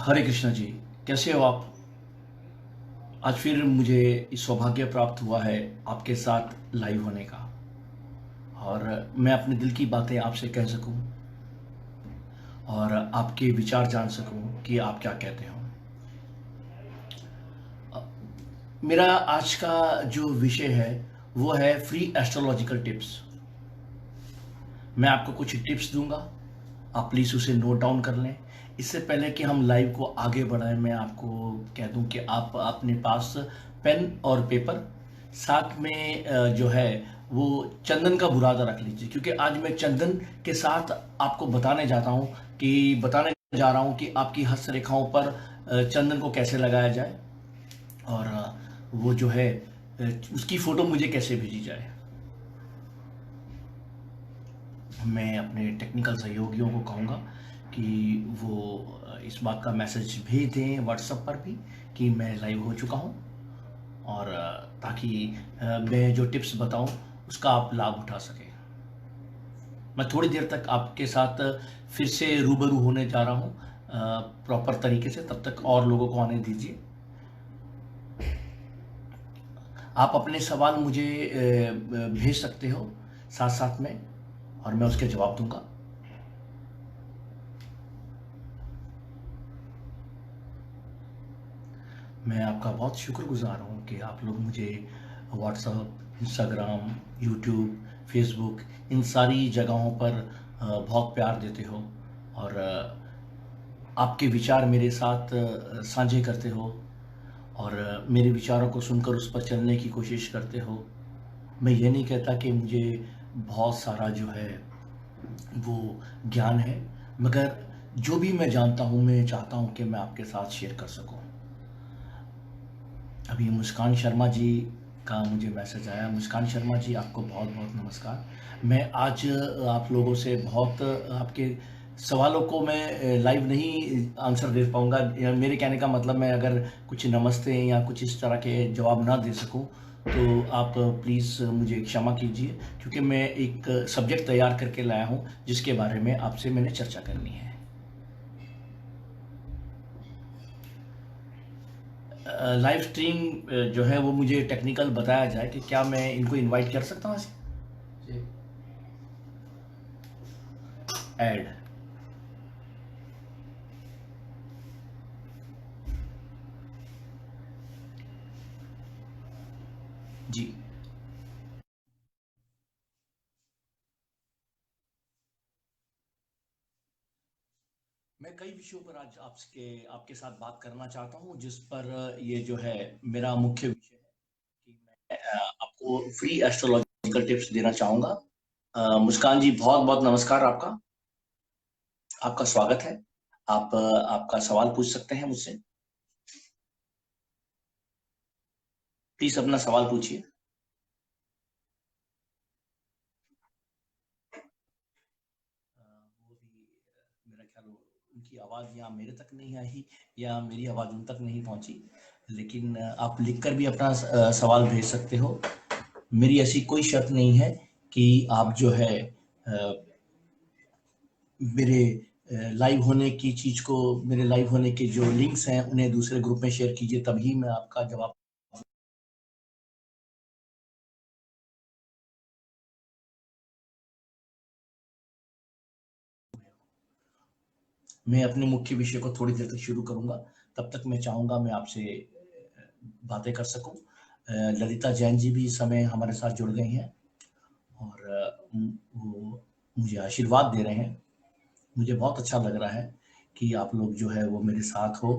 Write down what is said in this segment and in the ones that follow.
हरे कृष्णा जी, कैसे हो आप? आज फिर मुझे इस सौभाग्य प्राप्त हुआ है आपके साथ लाइव होने का और मैं अपने दिल की बातें आपसे कह सकूं और आपके विचार जान सकूं कि आप क्या कहते हो। मेरा आज का जो विषय है वो है फ्री एस्ट्रोलॉजिकल टिप्स। मैं आपको कुछ टिप्स दूंगा, आप प्लीज़ उसे नोट डाउन कर लें। इससे पहले कि हम लाइव को आगे बढ़ाएं, मैं आपको कह दूं कि आप अपने पास पेन और पेपर, साथ में जो है वो चंदन का बुरादा रख लीजिए, क्योंकि आज मैं चंदन के साथ आपको बताने जा रहा हूं कि आपकी हस्तरेखाओं पर चंदन को कैसे लगाया जाए और वो जो है उसकी फ़ोटो मुझे कैसे भेजी जाए। मैं अपने टेक्निकल सहयोगियों को कहूँगा कि वो इस बात का मैसेज भेज दें व्हाट्सएप पर भी कि मैं लाइव हो चुका हूँ और ताकि मैं जो टिप्स बताऊँ उसका आप लाभ उठा सकें। मैं थोड़ी देर तक आपके साथ फिर से रूबरू होने जा रहा हूँ प्रॉपर तरीके से, तब तक और लोगों को आने दीजिए। आप अपने सवाल मुझे भेज सकते हो साथ साथ में और मैं उसके जवाब दूंगा। मैं आपका बहुत शुक्रगुज़ार हूँ कि आप लोग मुझे व्हाट्सएप, इंस्टाग्राम, यूट्यूब, फेसबुक, इन सारी जगहों पर बहुत प्यार देते हो और आपके विचार मेरे साथ साझे करते हो और मेरे विचारों को सुनकर उस पर चलने की कोशिश करते हो। मैं ये नहीं कहता कि मुझे बहुत सारा जो है वो ज्ञान है, मगर जो भी मैं जानता हूँ मैं चाहता हूँ कि मैं आपके साथ शेयर कर सकूँ। अभी मुस्कान शर्मा जी का मुझे मैसेज आया। मुस्कान शर्मा जी, आपको बहुत बहुत नमस्कार। मैं आज आप लोगों से बहुत आपके सवालों को मैं लाइव नहीं आंसर दे पाऊंगा, या मेरे कहने का मतलब मैं अगर कुछ नमस्ते या कुछ इस तरह के जवाब ना दे सकूं तो आप प्लीज़ मुझे क्षमा कीजिए, क्योंकि मैं एक सब्जेक्ट तैयार करके लाया हूं जिसके बारे में आपसे मैंने चर्चा करनी है। लाइव स्ट्रीम जो है वो मुझे टेक्निकल बताया जाए कि क्या मैं इनको इनवाइट कर सकता हूँ ऐसे ऐड। जी, मैं कई विषयों पर आज आपके साथ बात करना चाहता हूँ, जिस पर ये जो है मेरा मुख्य विषय है कि मैं आपको फ्री एस्ट्रोलॉजिकल टिप्स देना चाहूँगा। मुस्कान जी, बहुत बहुत नमस्कार आपका। आपका स्वागत है। आप आपका सवाल पूछ सकते हैं मुझसे। प्लीज अपना सवाल पूछिए। वो भी मेरा ख्याल उनकी आवाज़ या मेरे तक नहीं आई या मेरी आवाज़ उन तक नहीं पहुंची, लेकिन आप लिखकर भी अपना सवाल भेज सकते हो। मेरी ऐसी कोई शर्त नहीं है कि आप जो है मेरे लाइव होने की चीज़ को, मेरे लाइव होने के जो लिंक्स हैं उन्हें दूसरे ग्रुप में शेयर कीजिए, तभी मैं आपका जवाब। मैं अपने मुख्य विषय को थोड़ी देर तक शुरू करूंगा, तब तक मैं चाहूंगा मैं आपसे बातें कर सकूं। ललिता जैन जी भी इस समय हमारे साथ जुड़ गई हैं और वो मुझे आशीर्वाद दे रहे हैं। मुझे बहुत अच्छा लग रहा है कि आप लोग जो है वो मेरे साथ हो।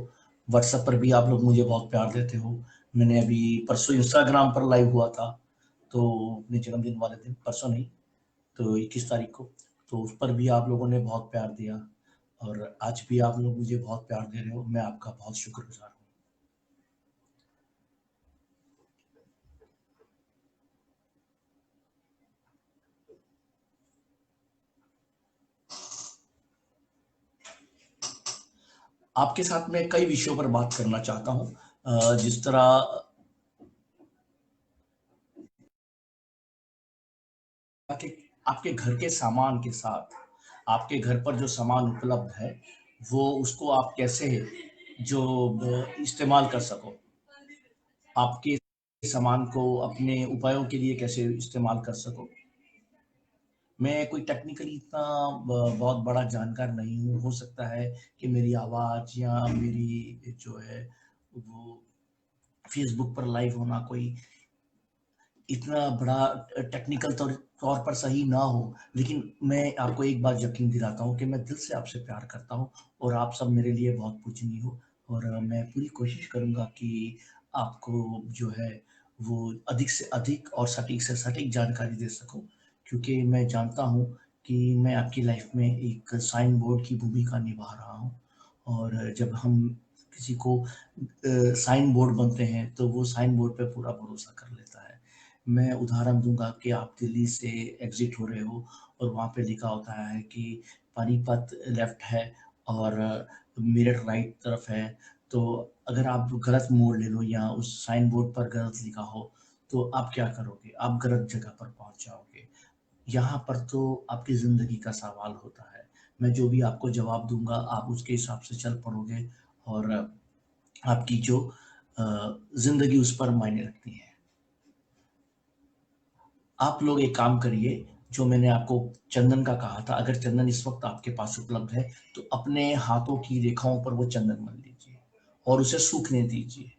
व्हाट्सएप पर भी आप लोग मुझे बहुत प्यार देते हो। मैंने अभी परसों इंस्टाग्राम पर लाइव हुआ था, तो अपने जन्मदिन वाले दिन, परसों नहीं तो 21 तारीख को, तो उस पर भी आप लोगों ने बहुत प्यार दिया और आज भी आप लोग मुझे बहुत प्यार दे रहे हो। मैं आपका बहुत शुक्रगुजार हूँ। आपके साथ मैं कई विषयों पर बात करना चाहता हूँ, जिस तरह कि आपके घर के सामान के साथ आपके घर पर जो सामान उपलब्ध है वो उसको आप कैसे जो इस्तेमाल कर सको, आपके सामान को अपने उपायों के लिए कैसे इस्तेमाल कर सको। मैं कोई टेक्निकली इतना बहुत बड़ा जानकार नहीं हूँ। हो सकता है कि मेरी आवाज़ या मेरी जो है वो फेसबुक पर लाइव होना कोई इतना बड़ा टेक्निकल तौर पर सही ना हो, लेकिन मैं आपको एक बात यकीन दिलाता हूँ कि मैं दिल से आपसे प्यार करता हूँ और आप सब मेरे लिए बहुत पूजनीय हो। और मैं पूरी कोशिश करूँगा कि आपको जो है वो अधिक से अधिक और सटीक से सटीक जानकारी दे सकूँ, क्योंकि मैं जानता हूँ कि मैं आपकी लाइफ में एक साइन बोर्ड की भूमिका निभा रहा हूँ। और जब हम किसी को साइन बोर्ड बनते हैं तो वो साइन बोर्ड पे पूरा भरोसा कर लेता है। मैं उदाहरण दूँगा कि आप दिल्ली से एग्ज़िट हो रहे हो और वहाँ पे लिखा होता है कि पानीपत लेफ्ट है और मेरठ राइट तरफ है। तो अगर आप गलत मोड़ ले लो या उस साइन बोर्ड पर गलत लिखा हो, तो आप क्या करोगे? आप गलत जगह पर पहुँच जाओगे। यहाँ पर तो आपकी ज़िंदगी का सवाल होता है। मैं जो भी आपको जवाब दूँगा, आप उसके हिसाब से चल पड़ोगे और आपकी जो ज़िंदगी उस पर मायने रखती है। आप लोग एक काम करिए, जो मैंने आपको चंदन का कहा था, अगर चंदन इस वक़्त आपके पास उपलब्ध है, तो अपने हाथों की रेखाओं पर वो चंदन मल लीजिए और उसे सूखने दीजिए।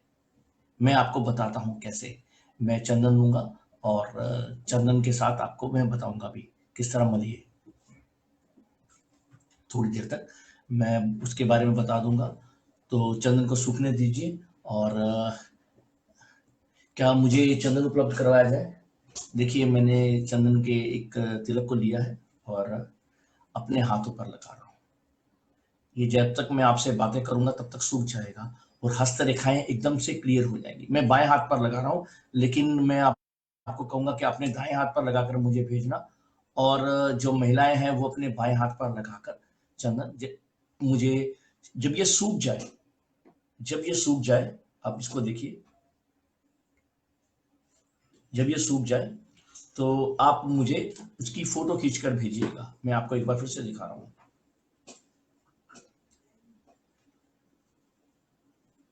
मैं आपको बताता हूँ कैसे। मैं चंदन लूँगा और चंदन के साथ आपको मैं बताऊँगा भी, किस तरह मलिए। थोड़ी देर तक मैं उसके बारे में बता दूँगा। तो चंदन को सूखने दीजिए और क्या मुझे चंदन उपलब्ध करवाया जाए? देखिए, मैंने चंदन के एक तिलक को लिया है और अपने हाथों पर लगा रहा हूँ। ये जब तक मैं आपसे बातें करूँगा तब तक सूख जाएगा और हस्तरेखाएँ एकदम से क्लियर हो जाएँगी। मैं बाएँ हाथ पर लगा रहा हूँ, लेकिन मैं आपको कहूँगा कि अपने दाएँ हाथ पर लगाकर मुझे भेजना और जो महिलाएँ हैं वो अपने बाएँ हाथ पर लगाकर चंदन ज मुझे जब ये सूख जाए जब ये सूख जाए, आप इसको देखिए, जब ये सूख जाए तो आप मुझे उसकी फ़ोटो खींचकर भेजिएगा। मैं आपको एक बार फिर से दिखा रहा हूँ।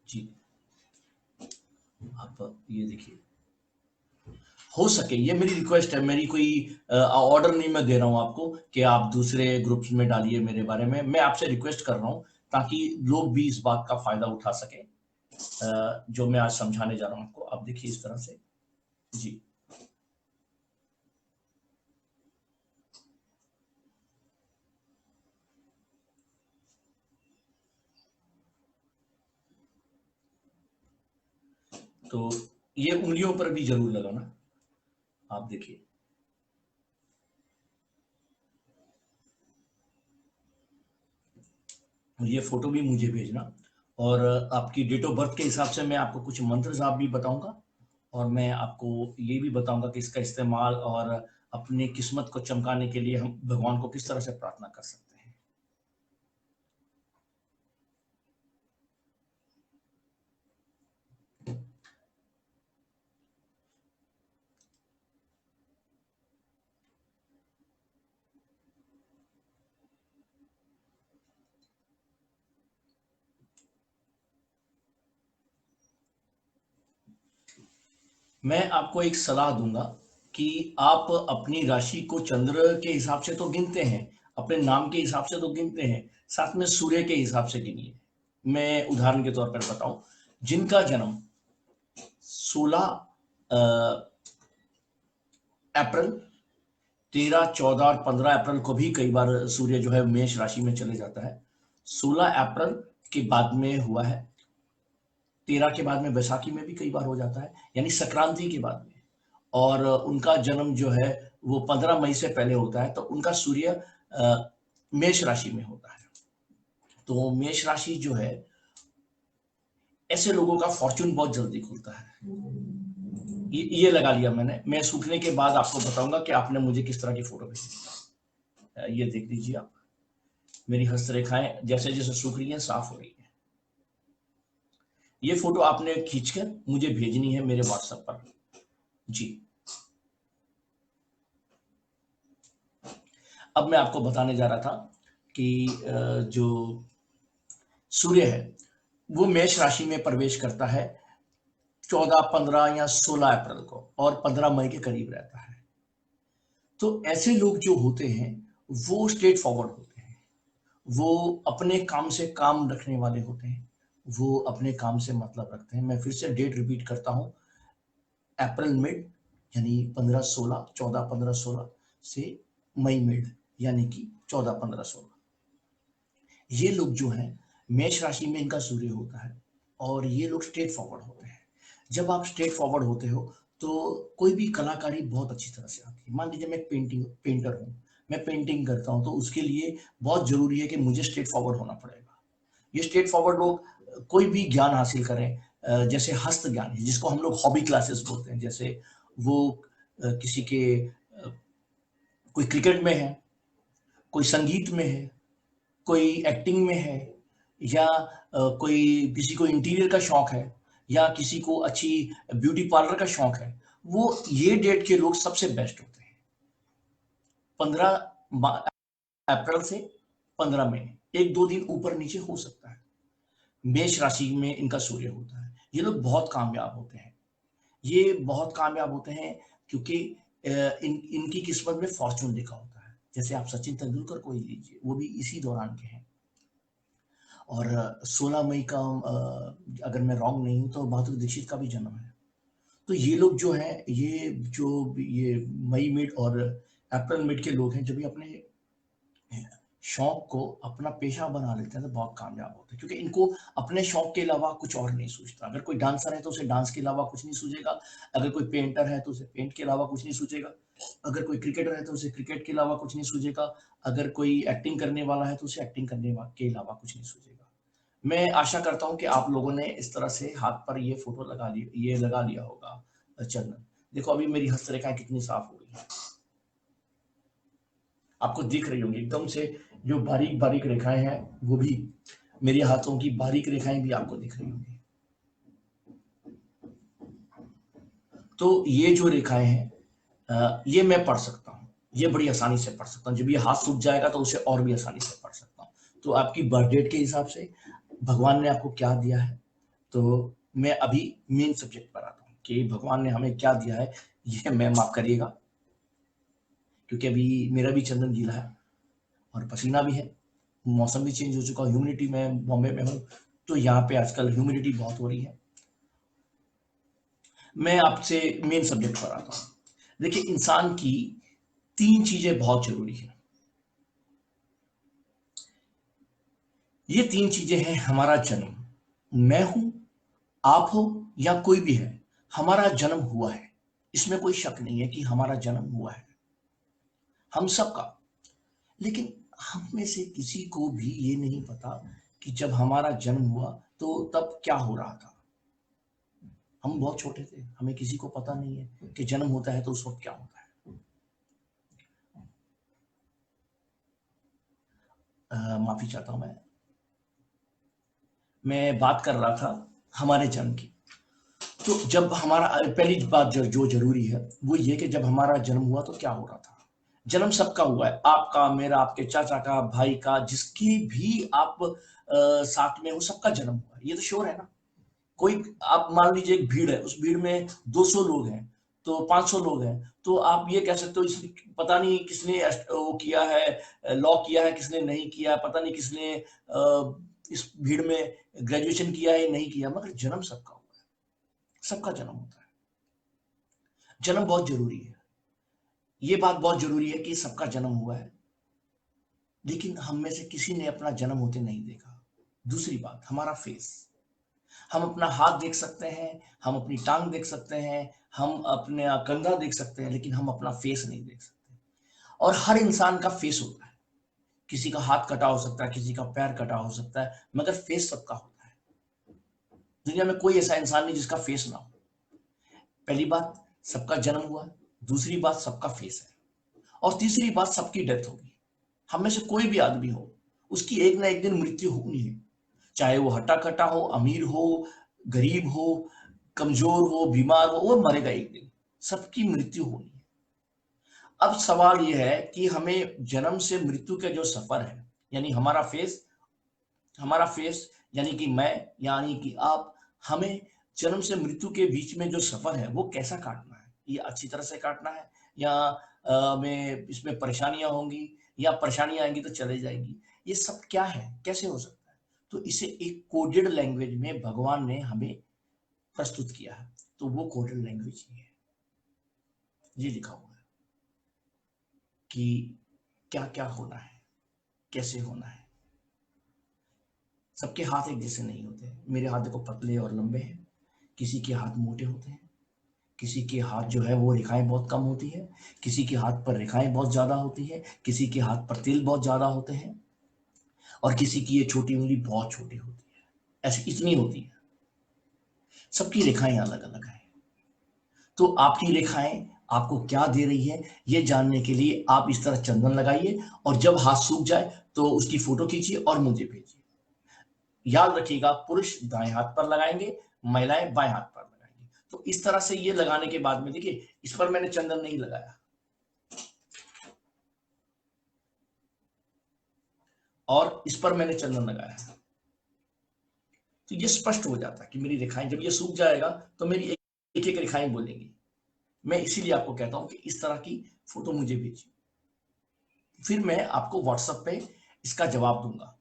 जी, आप ये देखिए। हो सके ये मेरी रिक्वेस्ट है, मेरी कोई ऑर्डर नहीं मैं दे रहा हूँ आपको कि आप दूसरे ग्रुप्स में डालिए मेरे बारे में। मैं आपसे रिक्वेस्ट कर रहा हूँ ताकि लोग भी इस बात का फ़ायदा उठा सकें, जो मैं आज समझाने जा रहा हूँ आपको। आप देखिए इस तरह से। जी, तो ये उँगलियों पर भी ज़रूर लगाना। आप देखिए। ये फ़ोटो भी मुझे भेजना और आपकी डेट ऑफ बर्थ के हिसाब से मैं आपको कुछ मंत्र जाप भी बताऊँगा और मैं आपको ये भी बताऊँगा कि इसका इस्तेमाल और अपनी किस्मत को चमकाने के लिए हम भगवान को किस तरह से प्रार्थना कर सकते हैं। मैं आपको एक सलाह दूँगा कि आप अपनी राशि को चंद्र के हिसाब से तो गिनते हैं, अपने नाम के हिसाब से तो गिनते हैं, साथ में सूर्य के हिसाब से गिनिए। मैं उदाहरण के तौर पर बताऊँ, जिनका जन्म 16 अ, अप्रैल 13, 14 और 15 अप्रैल को भी कई बार सूर्य जो है मेष राशि में चले जाता है। 16 अप्रैल के बाद में हुआ है, 13 के बाद में बैसाखी में भी कई बार हो जाता है, यानी संक्रांति के बाद में। और उनका जन्म जो है वो 15 मई से पहले होता है, तो उनका सूर्य मेष राशि में होता है। तो मेष राशि जो है, ऐसे लोगों का फॉर्च्यून बहुत जल्दी खुलता है। ये लगा लिया मैंने। मैं सूखने के बाद आपको बताऊँगा कि आपने मुझे किस तरह की फ़ोटो भेजी है। ये देख लीजिए आप। मेरी हस्तरेखाएँ जैसे-जैसे सूख रही हैं, साफ़ हो रही हैं। ये फ़ोटो आपने खींचकर मुझे भेजनी है मेरे व्हाट्सएप पर। जी। अब मैं आपको बताने जा रहा था कि जो सूर्य है, वो मेष राशि में प्रवेश करता है 14, 15 या 16 अप्रैल को और 15 मई के करीब रहता है। तो ऐसे लोग जो होते हैं वो स्ट्रेट फॉरवर्ड होते हैं, वो अपने काम से काम रखने वाले होते हैं, वो अपने काम से मतलब रखते हैं। मैं फिर से डेट रिपीट करता हूँ, अप्रैल मिड यानी 15-16, 14-15-16 से मई मिड यानी कि 14-15-16। ये लोग जो हैं मेष राशि में इनका सूर्य होता है और ये लोग स्ट्रेट फॉरवर्ड होते हैं। जब आप स्ट्रेट फॉरवर्ड होते हो तो कोई भी कलाकारी बहुत अच्छी तरह से आती है। मान लीजिए मैं पेंटर हूँ, मैं पेंटिंग करता हूँ, तो उसके लिए बहुत जरूरी है कि मुझे स्ट्रेट फॉरवर्ड होना पड़ेगा। ये स्ट्रेट फॉरवर्ड लोग कोई भी ज्ञान हासिल करें, जैसे हस्त ज्ञान है जिसको हम लोग हॉबी क्लासेस बोलते हैं, जैसे वो किसी के कोई क्रिकेट में है, कोई संगीत में है, कोई एक्टिंग में है, या कोई किसी को इंटीरियर का शौक है, या किसी को अच्छी ब्यूटी पार्लर का शौक है, वो ये डेट के लोग सबसे बेस्ट होते हैं। 15 अप्रैल से 15 मई, एक दो दिन ऊपर नीचे हो सकता है। मेष राशि में इनका सूर्य होता है। ये लोग बहुत कामयाब होते हैं, ये बहुत कामयाब होते हैं क्योंकि इनकी किस्मत में फॉर्चून लिखा होता है। जैसे आप सचिन तेंदुलकर को ही लीजिए, वो भी इसी दौरान के हैं। और 16 मई का अगर मैं रॉन्ग नहीं हूं तो बहादुर दीक्षित का भी जन्म है। तो ये लोग जो हैं, ये मई मिड और अप्रैल मिड के लोग हैं, जब ये अपने शौक को अपना पेशा बना लेते हैं तो बहुत कामयाब होते हैं, क्योंकि इनको अपने शौक के अलावा कुछ और नहीं सूझता। अगर कोई डांसर है तो उसे डांस के अलावा कुछ नहीं सूझेगा, अगर कोई पेंटर है तो उसे पेंट के अलावा कुछ नहीं सूझेगा, अगर कोई क्रिकेटर है तो उसे क्रिकेट के अलावा कुछ नहीं सूझेगा, अगर कोई एक्टिंग करने वाला है तो उसे एक्टिंग के अलावा कुछ नहीं सूझेगा। मैं आशा करता हूँ कि आप लोगों ने इस तरह से हाथ पर ये लगा लिया होगा चंदन। देखो अभी मेरी हस्तरेखाएं कितनी साफ हो गई है, आपको दिख रही होंगी एकदम से। जो बारीक बारीक रेखाएं हैं वो भी, मेरे हाथों की बारीक रेखाएं भी आपको दिख रही होंगी। तो ये जो रेखाएं हैं, ये मैं पढ़ सकता हूँ, ये बड़ी आसानी से पढ़ सकता हूँ। जब ये हाथ सूख जाएगा तो उसे और भी आसानी से पढ़ सकता हूँ। तो आपकी बर्थ डेट के हिसाब से भगवान ने आपको क्या दिया है, तो मैं अभी मेन सब्जेक्ट पर आता हूँ कि भगवान ने हमें क्या दिया है। ये मैं माफ करिएगा क्योंकि अभी मेरा भी चंदन गीला है और पसीना भी है, मौसम भी चेंज हो चुका, ह्यूमिडिटी में बॉम्बे में हूँ तो यहाँ पे आजकल ह्यूमिडिटी बहुत हो रही है। मैं आपसे मेन सब्जेक्ट पर आता हूँ। देखिए इंसान की 3 चीजें बहुत जरूरी है। ये 3 चीजें हैं, हमारा जन्म, मैं हूं, आप हो या कोई भी है, हमारा जन्म हुआ है। इसमें कोई शक नहीं है कि हमारा जन्म हुआ है, हम सबका। लेकिन हम में से किसी को भी ये नहीं पता कि जब हमारा जन्म हुआ तो तब क्या हो रहा था। हम बहुत छोटे थे, हमें किसी को पता नहीं है कि जन्म होता है तो उस वक्त क्या होता है। माफी चाहता हूं मैं बात कर रहा था हमारे जन्म की। तो जब हमारा पहली बात जो जरूरी है वो ये कि जब हमारा जन्म हुआ तो क्या हो रहा था। जन्म सबका हुआ है, आपका, मेरा, आपके चाचा का, भाई का, जिसकी भी आप साथ में हो, सबका जन्म हुआ है, ये तो श्योर है ना। कोई, आप मान लीजिए एक भीड़ है, उस भीड़ में 200 लोग हैं तो 500 लोग हैं, तो आप ये कह सकते हो इसमें पता नहीं किसने वो किया है, लॉ किया है, किसने नहीं किया, पता नहीं किसने इस भीड़ में ग्रेजुएशन किया है नहीं किया, मगर जन्म सबका हुआ है, सबका जन्म होता है। जन्म बहुत जरूरी है, ये बात बहुत जरूरी है कि सबका जन्म हुआ है, लेकिन हम में से किसी ने अपना जन्म होते नहीं देखा। दूसरी बात, हमारा फेस, हम अपना हाथ देख सकते हैं, हम अपनी टांग देख सकते हैं, हम अपने कंधा देख सकते हैं, लेकिन हम अपना फेस नहीं देख सकते। और हर इंसान का फेस होता है, किसी का हाथ कटा हो सकता है, किसी का पैर कटा हो सकता है, मगर फेस सबका होता है। दुनिया में कोई ऐसा इंसान नहीं जिसका फेस ना हो। पहली बात, सबका जन्म हुआ, दूसरी बात सबका फेस है, और तीसरी बात सबकी डेथ होगी। हम में से कोई भी आदमी हो, उसकी एक ना एक दिन मृत्यु होनी है, चाहे वो हट्टा कट्टा हो, अमीर हो, गरीब हो, कमजोर हो, बीमार हो, वो मरेगा एक दिन, सबकी मृत्यु होनी है। अब सवाल यह है कि हमें जन्म से मृत्यु का जो सफर है, यानी हमारा फेस यानी कि मैं, यानी कि आप, हमें जन्म से मृत्यु के बीच में जो सफर है वो कैसा काटना है, ये अच्छी तरह से काटना है या हमें इसमें परेशानियां होंगी या परेशानियां आएंगी तो चले जाएगी, ये सब क्या है, कैसे हो सकता है। तो इसे एक कोडेड लैंग्वेज में भगवान ने हमें प्रस्तुत किया है, तो वो कोडेड लैंग्वेज ही है। ये लिखा हुआ है कि क्या क्या होना है, कैसे होना है। सबके हाथ एक जैसे नहीं होते, मेरे हाथ देखो पतले और लंबे हैं, किसी के हाथ मोटे होते हैं, किसी के हाथ जो है वो रेखाएं बहुत कम होती है, किसी के हाथ पर रेखाएं बहुत ज्यादा होती है, किसी के हाथ पर तिल बहुत ज्यादा होते हैं, और किसी की ये छोटी उंगली बहुत छोटी होती है, ऐसी इतनी होती है। सबकी रेखाएं अलग अलग है। तो आपकी रेखाएं आपको क्या दे रही है, ये जानने के लिए आप इस तरह चंदन लगाइए, और जब हाथ सूख जाए तो उसकी फोटो खींचिए और मुझे भेजिए। याद रखिएगा, पुरुष दाएं हाथ पर लगाएंगे, महिलाएं बाएं हाथ पर लगाएंगी। तो इस तरह से ये लगाने के बाद में देखिए, इस पर मैंने चंदन नहीं लगाया और इस पर मैंने चंदन लगाया, तो ये स्पष्ट हो जाता है कि मेरी रेखाएं, जब ये सूख जाएगा तो मेरी एक एक रेखाएं बोलेंगी। मैं इसीलिए आपको कहता हूं कि इस तरह की फोटो मुझे भेजिए, फिर मैं आपको व्हाट्सएप पे इसका जवाब दूंगा।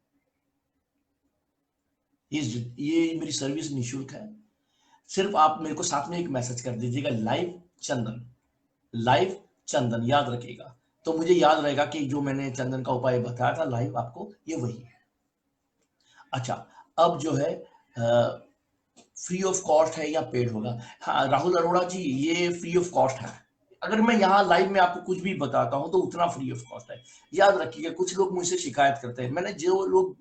ये मेरी सर्विस निःशुल्क है। सिर्फ आप मेरे को साथ में एक मैसेज कर दीजिएगा, लाइव चंदन, लाइव चंदन, याद रखिएगा। तो मुझे याद रहेगा कि जो मैंने चंदन का उपाय बताया था लाइव आपको, ये वही है। अच्छा, अब जो है फ्री ऑफ कॉस्ट है या पेड होगा? हाँ राहुल अरोड़ा जी, ये फ्री ऑफ कॉस्ट है। अगर मैं यहाँ लाइव में आपको कुछ भी बताता हूँ तो उतना फ्री ऑफ कॉस्ट है। याद रखिएगा, कुछ लोग मुझसे शिकायत करते हैं, मैंने जो लोग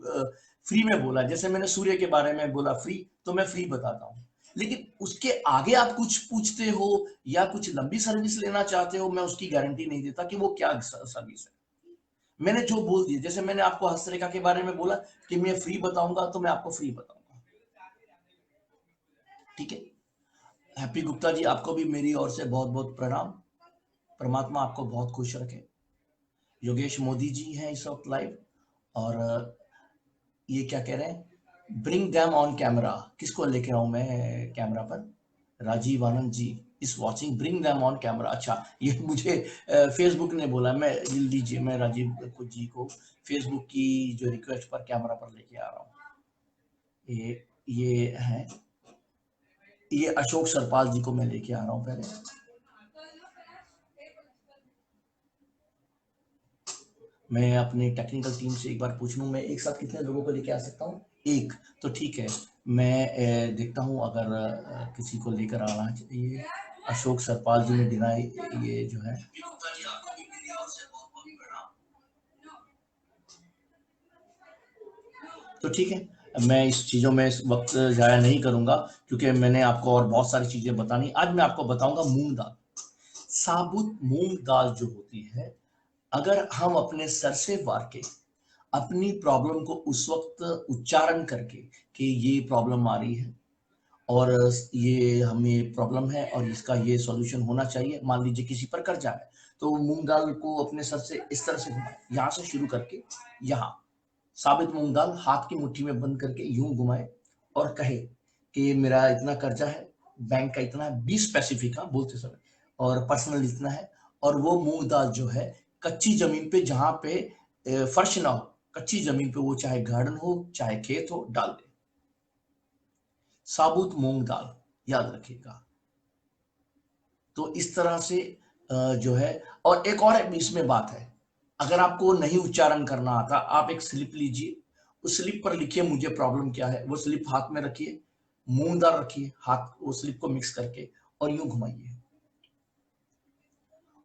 फ्री में बोला, जैसे मैंने सूर्य के बारे में बोला फ्री, तो मैं फ्री बताता हूँ। लेकिन उसके आगे आप कुछ पूछते हो या कुछ लंबी सर्विस लेना चाहते हो, मैं उसकी गारंटी नहीं देता कि वो क्या सर्विस है। मैंने जो बोल दिया, जैसे मैंने आपको हस्तरेखा के बारे में बोला कि मैं फ्री बताऊंगा, तो मैं आपको फ्री बताऊंगा। ठीक है। हैप्पी गुप्ता जी, आपको भी मेरी ओर से बहुत बहुत प्रणाम। परमात्मा आपको बहुत खुश रखे। योगेश मोदी जी हैं इस वक्त लाइव, और ये क्या कह रहे हैं, ब्रिंग दैम ऑन कैमरा, किसको लेके आऊं मैं कैमरा पर? राजीव आनंद जी इस watching, bring them on camera. अच्छा, ये मुझे फेसबुक ने बोला, मैं लीजिए, मैं राजीव जी को फेसबुक की जो रिक्वेस्ट पर कैमरा पर लेके आ रहा हूँ। ये है, ये अशोक सरपाल जी को मैं लेके आ रहा हूँ पहले। मैं अपनी टेक्निकल टीम से एक बार पूछ लूँ, मैं एक साथ कितने लोगों को लेके आ सकता हूँ? एक, तो ठीक है। मैं देखता हूँ अगर किसी को लेकर आना चाहिए। अशोक सरपाल जी ने डिनाई, ये जो है, तो ठीक है, मैं इस चीज़ों में इस वक्त ज़ाया नहीं करूँगा, क्योंकि मैंने आपको और बहुत सारी चीज़ें बतानी। आज मैं आपको बताऊँगा मूँग दाल। साबुत मूँग दाल जो होती है, अगर हम अपने सर से वार के अपनी प्रॉब्लम को उस वक्त उच्चारण करके कि ये प्रॉब्लम आ रही है और ये हमें प्रॉब्लम है और इसका ये सॉल्यूशन होना चाहिए। मान लीजिए किसी पर कर्जा है, तो मूंग दाल को अपने सर से इस तरह से घुमाए, यहाँ से शुरू करके यहाँ, साबित मूंग दाल हाथ की मुट्ठी में बंद करके यूं घुमाए और कहे कि मेरा इतना कर्जा है, बैंक का इतना है, 20 स्पेसिफिक, हाँ बोलते समय, और पर्सनल इतना है। और वो मूंग दाल जो है कच्ची जमीन पे, जहां पे फर्श ना हो, कच्ची जमीन पे, वो चाहे गार्डन हो चाहे खेत हो, डाल दे। साबुत मूंग दाल, याद रखिएगा। तो इस तरह से जो है, और एक और इसमें बात है, अगर आपको नहीं उच्चारण करना आता, आप एक स्लिप लीजिए, उस स्लिप पर लिखिए मुझे प्रॉब्लम क्या है, वो स्लिप हाथ में रखिए, मूंग दाल रखिए, हाथ वो स्लिप को मिक्स करके और यूं घुमाइए।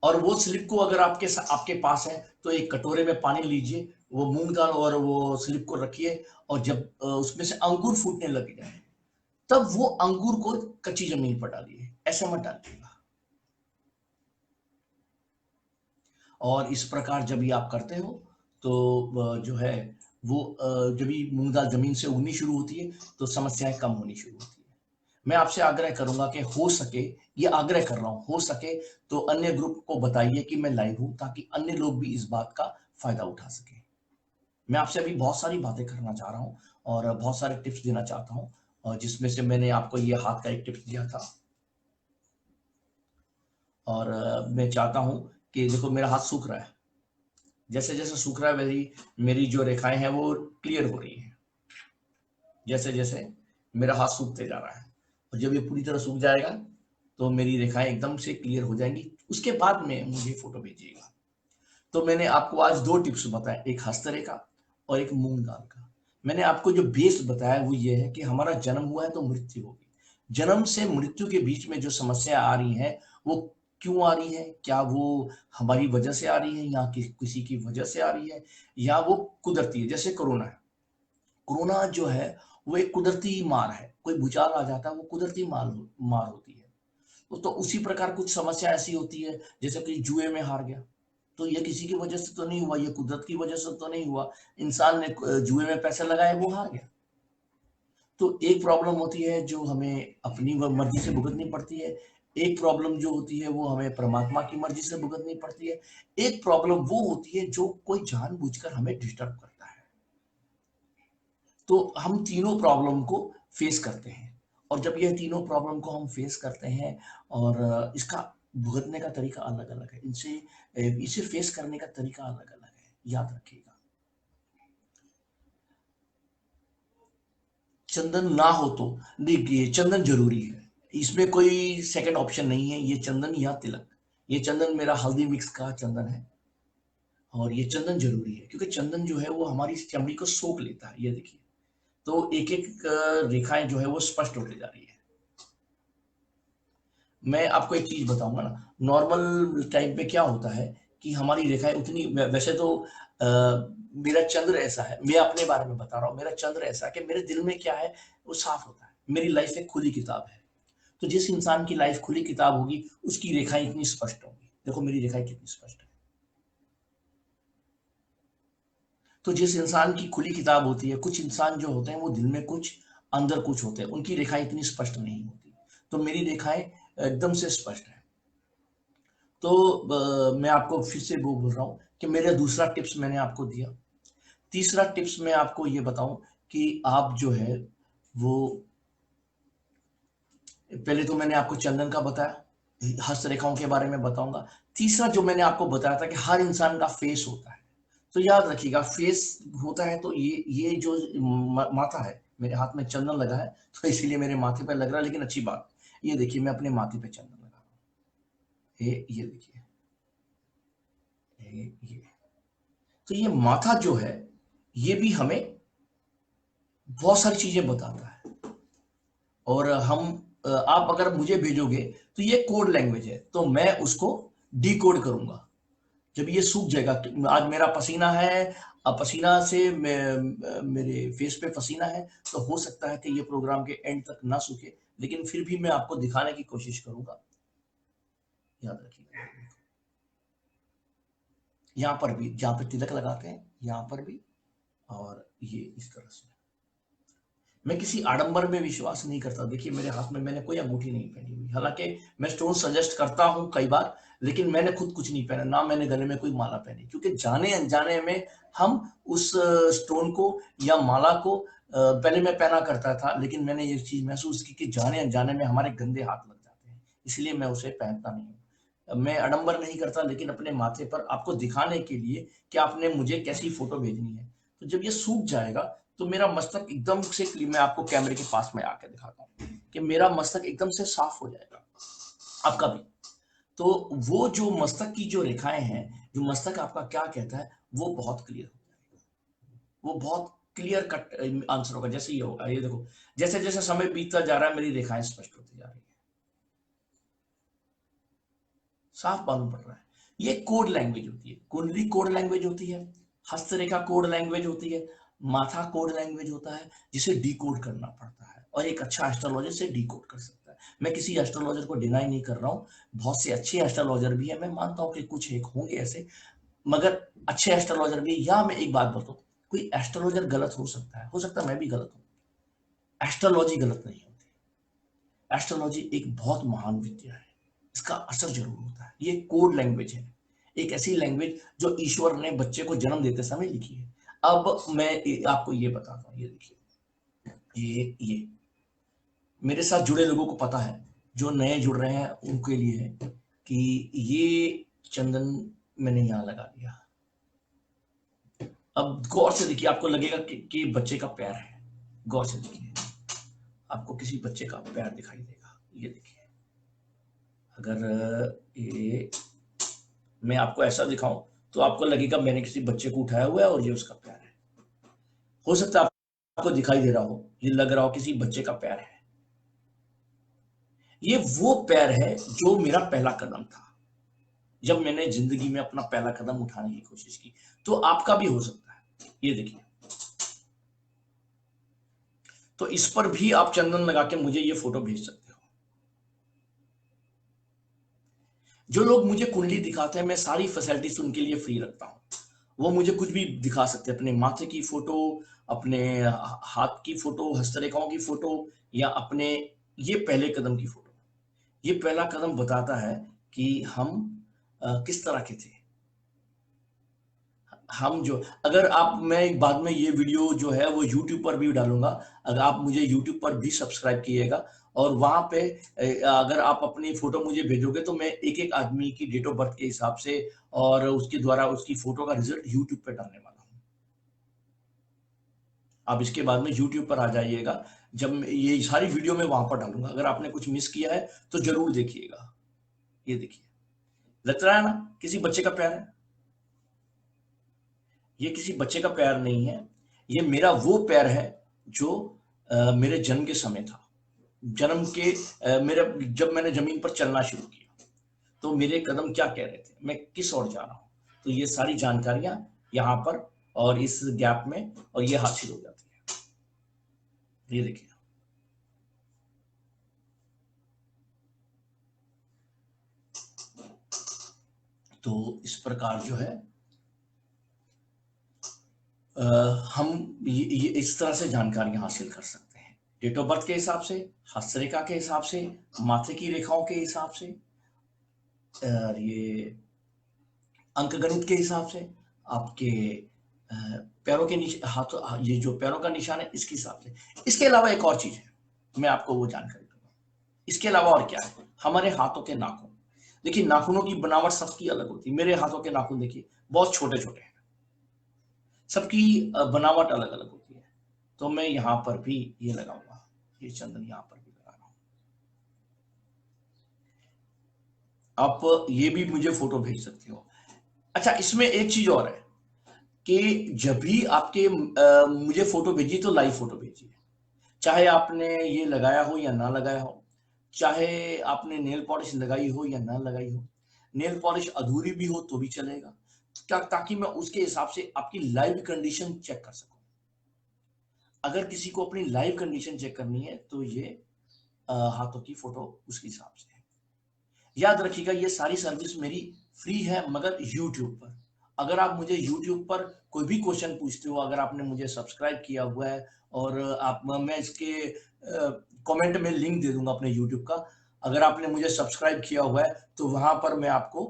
और वो स्लिप को अगर आपके पास है तो एक कटोरे में पानी लीजिए, वो मूंग दाल और वो स्लिप को रखिए, और जब उसमें से अंकुर फूटने लग जाए, तब वो अंगूर को कच्ची जमीन पर डालिए, ऐसे मत डालिएगा। और इस प्रकार जब ये आप करते हो तो जो है वो जब भी मूंग दाल जमीन से उगनी शुरू होती है तो समस्याएं कम होनी शुरू होती है। मैं आपसे आग्रह करूंगा कि हो सके, ये आग्रह कर रहा हूं, हो सके तो अन्य ग्रुप को बताइए कि मैं लाइव हूं, ताकि अन्य लोग भी इस बात का फायदा उठा सके। मैं आपसे अभी बहुत सारी बातें करना चाह रहा हूं और बहुत सारे टिप्स देना चाहता हूँ, और जिसमें से मैंने आपको ये हाथ का एक टिप्स दिया था। और मैं चाहता हूँ कि देखो मेरा हाथ सूख रहा है, जैसे जैसे सूख रहा है मेरी मेरी जो रेखाएं हैं वो क्लियर हो रही है, जैसे जैसे मेरा हाथ सूखते जा रहा है। और जब ये पूरी तरह सूख जाएगा तो मेरी रेखाएं एकदम से क्लियर हो जाएंगी, उसके बाद में मुझे फोटो भेजिएगा। तो मैंने आपको आज दो टिप्स बताए, एक हस्तरेखा और एक मूंग दाल का। मैंने आपको जो बेस बताया वो ये है कि हमारा जन्म हुआ है तो मृत्यु होगी। जन्म से मृत्यु के बीच में जो समस्या आ रही है वो क्यों आ रही है? क्या वो हमारी वजह से आ रही है या किसी की वजह से आ रही है, या वो कुदरती है? जैसे कोरोना है, कोरोना जो है वो एक कुदरती मार है। कोई भूचाल आ जाता है वो कुदरती मार होती है। तो उसी प्रकार कुछ समस्या ऐसी होती है, जैसे कि जुए में हार गया, तो ये किसी की वजह से तो नहीं हुआ, ये कुदरत की वजह से तो नहीं हुआ। इंसान ने जुए में पैसे लगाए, वो हार गया। तो एक प्रॉब्लम होती है जो हमें अपनी मर्जी से भुगतनी पड़ती है, एक प्रॉब्लम जो होती है वो हमें परमात्मा की मर्जी से भुगतनी पड़ती है, एक प्रॉब्लम वो होती है जो कोई जानबूझकर हमें डिस्टर्ब करता है। तो हम तीनों प्रॉब्लम को फेस करते हैं, और जब ये तीनों प्रॉब्लम को हम फेस करते हैं, और इसका भुगतने का तरीका अलग अलग है, इसे फेस करने का तरीका अलग अलग है, याद रखिएगा। चंदन ना हो तो देखिए, चंदन जरूरी है, इसमें कोई सेकंड ऑप्शन नहीं है। ये चंदन या तिलक, ये चंदन मेरा हल्दी मिक्स का चंदन है, और ये चंदन जरूरी है क्योंकि चंदन जो है वो हमारी चमड़ी को सोख लेता है। ये देखिए, तो एक एक रेखाएं जो है वो स्पष्ट होती जा रही है। मैं आपको एक चीज बताऊंगा ना, नॉर्मल टाइम पे क्या होता है कि हमारी रेखाएं उतनी, वैसे तो मेरा चंद्र ऐसा है, मैं अपने बारे में बता रहा हूँ, मेरा चंद्र ऐसा है कि मेरे दिल में क्या है वो साफ होता है। मेरी लाइफ एक खुली किताब है। तो जिस इंसान की लाइफ खुली किताब होगी उसकी रेखाएं इतनी स्पष्ट होंगी। देखो मेरी रेखाएं कितनी स्पष्ट है। तो जिस इंसान की खुली किताब होती है, कुछ इंसान जो होते हैं वो दिल में कुछ अंदर कुछ होते हैं, उनकी रेखाएं इतनी स्पष्ट नहीं होती। तो मेरी रेखाएं एकदम से स्पष्ट है। तो मैं आपको फिर से वो बोल रहा हूँ कि मेरा दूसरा टिप्स मैंने आपको दिया। तीसरा टिप्स मैं आपको ये बताऊं कि आप जो है वो, पहले तो मैंने आपको चंदन का बताया, हस्तरेखाओं के बारे में बताऊंगा। तीसरा जो मैंने आपको बताया था कि हर इंसान का फेस होता है, तो याद रखिएगा फेस होता है। तो ये जो माथा है, मेरे हाथ में चंदन लगा है तो इसीलिए मेरे माथे पे लग रहा है, लेकिन अच्छी बात, ये देखिए मैं अपने माथे पे चंदन लगा रहा हूँ, ये देखिए, ये। तो ये माथा जो है ये भी हमें बहुत सारी चीजें बताता है। और आप अगर मुझे भेजोगे तो ये कोड लैंग्वेज है, तो मैं उसको डिकोड करूंगा। जब ये सूख जाएगा, आज मेरा पसीना है, अब पसीना से मेरे फेस पे पसीना है, तो हो सकता है कि ये प्रोग्राम के एंड तक ना सूखे, लेकिन फिर भी मैं आपको दिखाने की कोशिश करूंगा। याद रखिएगा, यहाँ पर भी जहाँ पे तिलक लगाते हैं यहाँ पर भी, और ये इस तरह से। मैं किसी आडंबर में विश्वास नहीं करता। देखिए मेरे हाथ में मैंने कोई अंगूठी नहीं पहनी हुई, हालांकि मैं स्टोन सजेस्ट करता हूं कई बार, लेकिन मैंने खुद कुछ नहीं पहना, ना मैंने गले में कोई माला पहनी, क्योंकि जाने अनजाने में हम उस स्टोन को या माला को, पहले मैं पहना करता था, लेकिन मैंने ये चीज महसूस की कि जाने अनजाने में हमारे गंदे हाथ लग जाते हैं, इसलिए मैं उसे पहनता नहीं हूँ। मैं आडंबर नहीं करता, लेकिन अपने माथे पर आपको दिखाने के लिए कि आपने मुझे कैसी फोटो भेजनी है। तो जब ये सूख जाएगा तो मेरा मस्तक एकदम से क्लीन, मैं आपको कैमरे के पास में आके दिखाता हूँ कि मेरा मस्तक एकदम से साफ हो जाएगा, आपका भी। तो वो जो मस्तक की जो रेखाएं हैं, जो मस्तक आपका क्या कहता है, वो बहुत क्लियर हो जाएगा, वो बहुत क्लियर कट आंसर होगा। जैसे ये होगा, ये देखो, जैसे जैसे समय बीतता जा रहा है मेरी रेखाएं स्पष्ट होती जा रही है, साफ मालूम पड़ रहा है। ये कोड लैंग्वेज होती है, कुंडली कोड लैंग्वेज होती है, हस्तरेखा कोड लैंग्वेज होती है, माथा कोड लैंग्वेज होता है, जिसे डिकोड करना पड़ता है, और एक अच्छा एस्ट्रोलॉजर से डिकोड कर सकता है। मैं किसी एस्ट्रोलॉजर को डिनाई नहीं कर रहा हूँ, बहुत से अच्छे एस्ट्रोलॉजर भी है, मैं मानता हूँ कि कुछ एक होंगे ऐसे, मगर अच्छे एस्ट्रोलॉजर भी। या मैं एक बात बताऊँ, कोई एस्ट्रोलॉजर गलत हो सकता है मैं भी गलत हूँ, एस्ट्रोलॉजी गलत नहीं होती। एस्ट्रोलॉजी एक बहुत महान विद्या है, इसका असर जरूर होता है। ये कोड लैंग्वेज है, एक ऐसी लैंग्वेज जो ईश्वर ने बच्चे को जन्म देते समय लिखी है। अब मैं आपको ये बताता हूँ, ये देखिए, ये मेरे साथ जुड़े लोगों को पता है, जो नए जुड़ रहे हैं उनके लिए है कि ये चंदन मैंने यहाँ लगा दिया। अब गौर से देखिए, आपको लगेगा कि बच्चे का पैर है। गौर से देखिए, आपको किसी बच्चे का पैर दिखाई देगा। ये देखिए, अगर ये मैं आपको ऐसा दिखाऊं तो आपको लगेगा मैंने किसी बच्चे को उठाया हुआ है और ये उसका पैर है। हो सकता है आपको दिखाई दे रहा हो, ये लग रहा हो किसी बच्चे का पैर है। ये वो पैर है जो मेरा पहला कदम था, जब मैंने जिंदगी में अपना पहला कदम उठाने की कोशिश की। तो आपका भी हो सकता है। ये देखिए, तो इस पर भी आप चंदन लगा के मुझे ये फोटो भेज सकते हो। जो लोग मुझे कुंडली दिखाते हैं, मैं सारी फैसिलिटीज उनके लिए फ्री रखता हूँ। वो मुझे कुछ भी दिखा सकते हैं, अपने माथे की फोटो, अपने हाथ की फोटो, हस्तरेखाओं की फोटो, या अपने ये पहले कदम की फोटो। ये पहला कदम बताता है कि हम किस तरह के थे। हम जो, अगर आप, मैं एक बाद में ये वीडियो जो है वो YouTube पर भी डालूंगा। अगर आप मुझे YouTube पर भी सब्सक्राइब किएगा और वहां पे अगर आप अपनी फोटो मुझे भेजोगे तो मैं एक एक आदमी की डेट ऑफ बर्थ के हिसाब से और उसके द्वारा उसकी फोटो का रिजल्ट YouTube पे डालने वाला हूँ। आप इसके बाद में YouTube पर आ जाइएगा, जब ये सारी वीडियो मैं वहां पर डालूंगा। अगर आपने कुछ मिस किया है तो जरूर देखिएगा। ये देखिए, लग रहा है ना किसी बच्चे का प्यार है। ये किसी बच्चे का पैर नहीं है, ये मेरा वो पैर है जो मेरे जन्म के समय था। जन्म के मेरा, जब मैंने जमीन पर चलना शुरू किया तो मेरे कदम क्या कह रहे थे, मैं किस ओर जा रहा हूँ। तो ये सारी जानकारियां यहाँ पर और इस गैप में और ये हासिल हो जाती है। ये देखिए, तो इस प्रकार जो है अ, हम ये इस तरह से जानकारियां हासिल कर सकते हैं, डेट ऑफ बर्थ के हिसाब से, हस्तरेखा के हिसाब से, माथे की रेखाओं के हिसाब से, और ये अंक गणित के हिसाब से, आपके अ, पैरों के नीचे हाथों, ये जो पैरों का निशान है इसके हिसाब से। इसके अलावा एक और चीज है, मैं आपको वो जानकारी दूंगा। इसके अलावा और क्या है, हमारे हाथों के नाखून। देखिए, नाखूनों की बनावट सबकी अलग होती है। मेरे हाथों के नाखून देखिए बहुत छोटे छोटे हैं, सबकी बनावट अलग अलग होती है। तो मैं यहाँ पर भी ये लगाऊंगा, ये चंदन यहाँ पर भी लगा रहा हूँ। आप ये भी मुझे फोटो भेज सकते हो। अच्छा, इसमें एक चीज और है कि जब भी आपके मुझे फोटो भेजिए तो लाइव फोटो भेजिए, चाहे आपने ये लगाया हो या ना लगाया हो, चाहे आपने नेल पॉलिश लगाई हो या ना लगाई हो। नेल पॉलिश अधूरी भी हो तो भी चलेगा, ताकि मैं उसके हिसाब से आपकी लाइव कंडीशन चेक कर सकूं। अगर किसी को अपनी लाइव कंडीशन चेक करनी है तो ये हाथों की फोटो उसके हिसाब से है। याद रखिएगा, ये सारी सर्विस मेरी फ्री है, मगर यूट्यूब पर। अगर आप मुझे यूट्यूब पर कोई भी क्वेश्चन पूछते हो, अगर आपने मुझे सब्सक्राइब किया हुआ है और आप, मैं इसके कमेंट में लिंक दे दूंगा अपने यूट्यूब का। अगर आपने मुझे सब्सक्राइब किया हुआ है तो वहां पर मैं आपको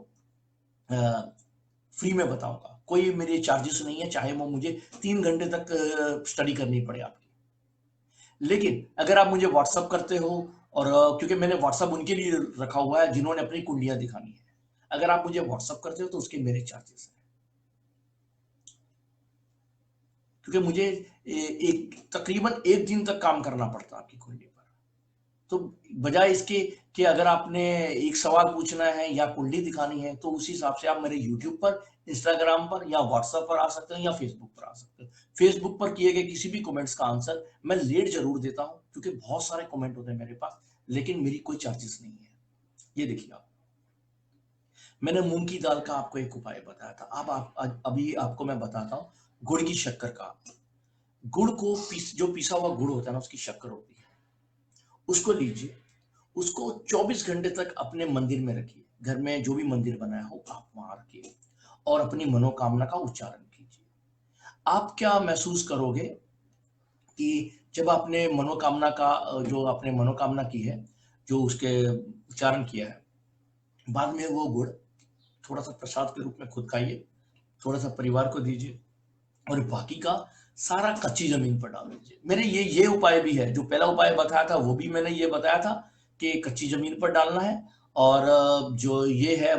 फ्री में बताऊंगा। कोई मेरे चार्जेस नहीं है, चाहे वो मुझे 3 घंटे तक स्टडी करनी पड़े आपकी। लेकिन अगर आप मुझे व्हाट्सअप करते हो, और क्योंकि मैंने व्हाट्सअप उनके लिए रखा हुआ है जिन्होंने अपनी कुंडलियां दिखानी है, अगर आप मुझे व्हाट्सअप करते हो तो उसके मेरे चार्जेस हैं। क्योंकि मुझे एक तकरीबन 1 दिन तक काम करना पड़ता है आपकी कुंडली पर। तो बजाय इसके कि अगर आपने एक सवाल पूछना है या कुंडली दिखानी है, तो उस हिसाब से आप मेरे यूट्यूब पर, इंस्टाग्राम पर या व्हाट्सएप पर आ सकते हैं या फेसबुक पर आ सकते हैं। फेसबुक पर किए गए किसी भी कमेंट्स का आंसर मैं लेट जरूर देता हूं, क्योंकि बहुत सारे कमेंट होते हैं मेरे पास, लेकिन मेरी कोई चार्जेस नहीं है। ये देखिए आप, मैंने मूंग की दाल का आपको एक उपाय बताया था। अब अभी आपको मैं बताता हूँ गुड़ की शक्कर का। गुड़ को जो पीसा हुआ गुड़ होता है ना, उसकी शक्कर होती है, उसको लीजिए, उसको 24 घंटे तक अपने मंदिर में रखिए। घर में जो भी मंदिर बनाया हो आप वहां रखिए और अपनी मनोकामना का उच्चारण कीजिए। आप क्या महसूस करोगे कि जब आपने मनोकामना का जो आपने मनोकामना की है, जो उसके उच्चारण किया है, बाद में वो गुड़ थोड़ा सा प्रसाद के रूप में खुद खाइए, थोड़ा सा परिवार को दीजिए, और बाकी का सारा कच्ची जमीन पर डाल दीजिए। मेरे ये उपाय भी है, जो पहला उपाय बताया था वो भी मैंने ये बताया था कि कच्ची जमीन पर डालना है, और जो ये है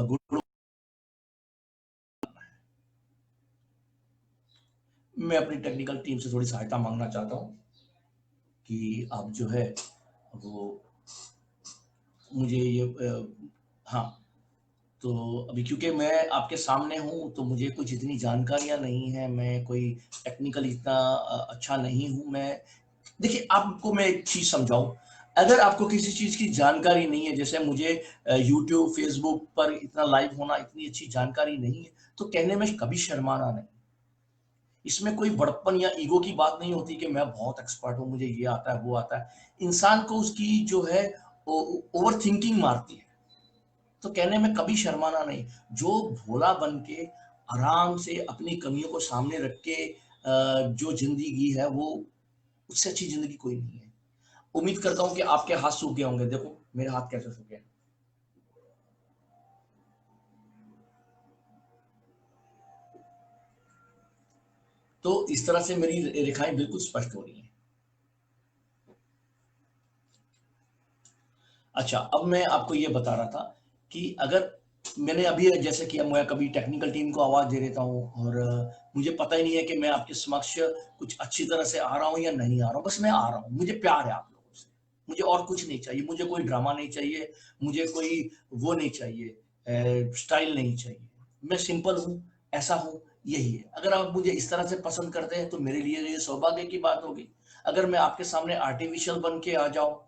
गुड़, मैं अपनी टेक्निकल टीम से थोड़ी सहायता मांगना चाहता हूँ कि आप जो है वो मुझे ये हाँ, तो अभी क्योंकि मैं आपके सामने हूँ तो मुझे कुछ इतनी जानकारियाँ नहीं है, मैं कोई टेक्निकल इतना अच्छा नहीं हूँ मैं। देखिए, आपको मैं एक चीज़ समझाऊँ, अगर आपको किसी चीज़ की जानकारी नहीं है, जैसे मुझे यूट्यूब, फेसबुक पर इतना लाइव होना, इतनी अच्छी जानकारी नहीं है, तो कहने में कभी शर्माना नहीं। इसमें कोई बड़प्पन या ईगो की बात नहीं होती कि मैं बहुत एक्सपर्ट हूँ, मुझे ये आता है, वो आता है। इंसान को उसकी जो है ओवर थिंकिंग मारती है। तो कहने में कभी शर्माना नहीं। जो भोला बन के आराम से अपनी कमियों को सामने रख के जो ज़िंदगी है वो, उससे अच्छी ज़िंदगी कोई नहीं है। उम्मीद करता हूँ कि आपके हाथ सूख गए होंगे। देखो मेरे हाथ कैसे सूखे हैं। तो इस तरह से मेरी रेखाएँ बिल्कुल स्पष्ट हो रही हैं। अच्छा, अब मैं आपको ये बता रहा था कि अगर मैंने अभी जैसे कि मैं कभी टेक्निकल टीम को आवाज़ दे देता हूँ, और मुझे पता ही नहीं है कि मैं आपके समक्ष कुछ अच्छी तरह से आ रहा हूँ या नहीं आ रहा हूँ, बस मैं आ रहा हूँ। मुझे प्यार है आप लोगों से, मुझे और कुछ नहीं चाहिए, मुझे कोई ड्रामा नहीं चाहिए, मुझे कोई वो नहीं चाहिए, स्टाइल नहीं चाहिए। मैं सिंपल हूँ, ऐसा हूँ, यही है। अगर आप मुझे इस तरह से पसंद करते हैं तो मेरे लिए ये सौभाग्य की बात होगी। अगर मैं आपके सामने आर्टिफ़िशियल बन के आ जाऊँ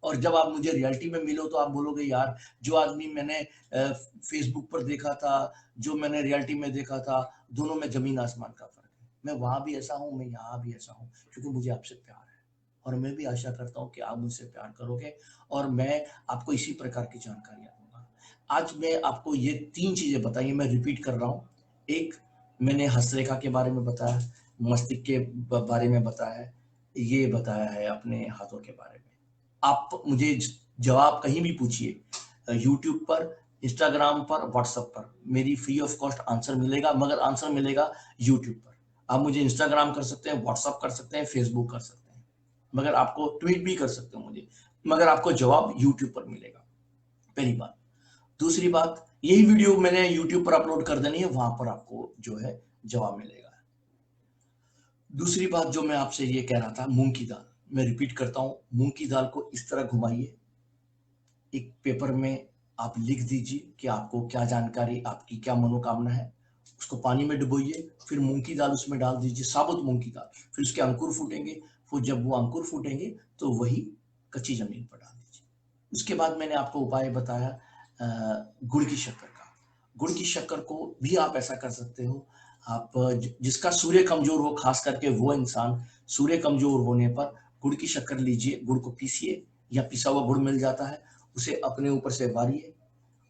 और जब आप मुझे रियलिटी में मिलो तो आप बोलोगे यार, जो आदमी मैंने फेसबुक पर देखा था, जो मैंने रियलिटी में देखा था, दोनों में ज़मीन आसमान का फ़र्क है। मैं वहाँ भी ऐसा हूँ, मैं यहाँ भी ऐसा हूँ, क्योंकि मुझे आपसे प्यार है। और मैं भी आशा करता हूँ कि आप मुझसे प्यार करोगे, और मैं आपको इसी प्रकार की जानकारियाँ दूँगा। आज मैं आपको ये 3 चीज़ें बताई, मैं रिपीट कर रहा हूँ। एक, मैंने हस्तरेखा के बारे में बताया, मस्तिष्क के बारे में बताया है, ये बताया है अपने हाथों के बारे में। आप मुझे जवाब कहीं भी पूछिए, यूट्यूब पर, इंस्टाग्राम पर, व्हाट्सएप पर, मेरी फ्री ऑफ कॉस्ट आंसर मिलेगा, मगर आंसर मिलेगा यूट्यूब पर। आप मुझे इंस्टाग्राम कर सकते हैं, व्हाट्सएप कर सकते हैं, फेसबुक कर सकते हैं, मगर आपको ट्वीट भी कर सकते हो मुझे, मगर आपको जवाब यूट्यूब पर मिलेगा। पहली बात। दूसरी बात, यही वीडियो मैंने यूट्यूब पर अपलोड कर देनी है, वहां पर आपको जो है जवाब मिलेगा। दूसरी बात जो मैं आपसे ये कह रहा था, मूंग की दाल, मैं रिपीट करता हूँ, मूंग की दाल को इस तरह घुमाइए, एक पेपर में आप लिख दीजिए कि आपको क्या जानकारी, आपकी क्या मनोकामना है। उसको पानी में डुबोइए, फिर मूँग की दाल उसमें डाल दीजिए, साबुत मूँग की दाल। फिर उसके अंकुर फूटेंगे, फिर जब वो अंकुर फूटेंगे तो वही कच्ची ज़मीन पर डाल दीजिए। उसके बाद मैंने आपको उपाय बताया गुड़ की शक्कर का। गुड़ की शक्कर को भी आप ऐसा कर सकते हो, आप जिसका सूर्य कमज़ोर हो, ख़ास करके वो इंसान, सूर्य कमज़ोर होने पर गुड़ की शक्कर लीजिए, गुड़ को पीसिए, या पिसा हुआ गुड़ मिल जाता है, उसे अपने ऊपर से वारिए,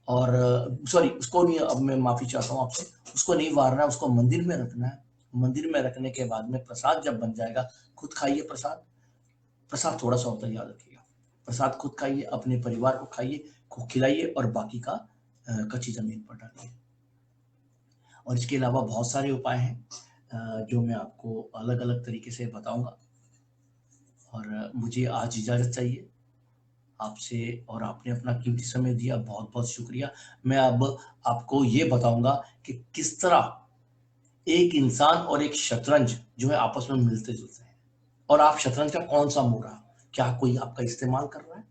और सॉरी, उसको नहीं, अब मैं माफ़ी चाहता हूँ आपसे, उसको नहीं वारना है, उसको मंदिर में रखना है। मंदिर में रखने के बाद में प्रसाद जब बन जाएगा, खुद खाइए प्रसाद, प्रसाद थोड़ा-सा होता है, याद रखिएगा। प्रसाद खुद खाइए, अपने परिवार को खाइए, को खिलाइए, और बाकी का कच्ची ज़मीन पर डालिए। और इसके अलावा बहुत सारे उपाय हैं जो मैं आपको अलग-अलग तरीके से बताऊँगा, और मुझे आज इजाज़त चाहिए आपसे, और आपने अपना कीमती समय दिया, बहुत-बहुत शुक्रिया। मैं अब आपको ये बताऊँगा कि किस तरह एक इंसान और एक शतरंज जो है आपस में मिलते-जुलते हैं, और आप शतरंज का कौन-सा मोड़, क्या कोई आपका इस्तेमाल कर रहा है?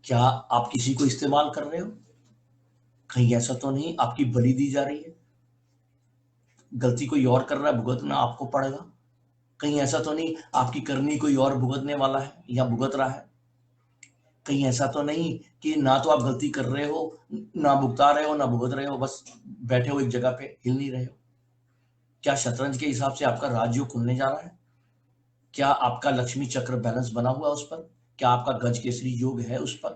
क्या आप किसी को इस्तेमाल कर रहे हो? कहीं ऐसा तो नहीं आपकी बलि दी जा रही है? गलती कोई और कर रहा है, भुगतना आपको पड़ेगा? कहीं ऐसा तो नहीं आपकी करनी कोई और भुगतने वाला है या भुगत रहा है? कहीं ऐसा तो नहीं कि ना तो आप गलती कर रहे हो, ना भुगता रहे हो, ना भुगत रहे हो, बस बैठे हो एक जगह पे, हिल नहीं रहे हो? क्या शतरंज के हिसाब से आपका राजयोग खुलने जा रहा है? क्या आपका लक्ष्मी चक्र बैलेंस बना हुआ है उस पर? क्या आपका गज केसरी योग है उस पर?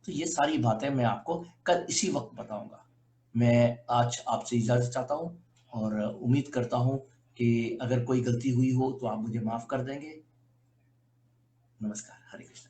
तो ये सारी बातें मैं आपको कल इसी वक़्त बताऊँगा। मैं आज आपसे इजाज़त चाहता हूँ, और उम्मीद करता हूँ कि अगर कोई गलती हुई हो तो आप मुझे माफ़ कर देंगे। नमस्कार, हरे कृष्ण।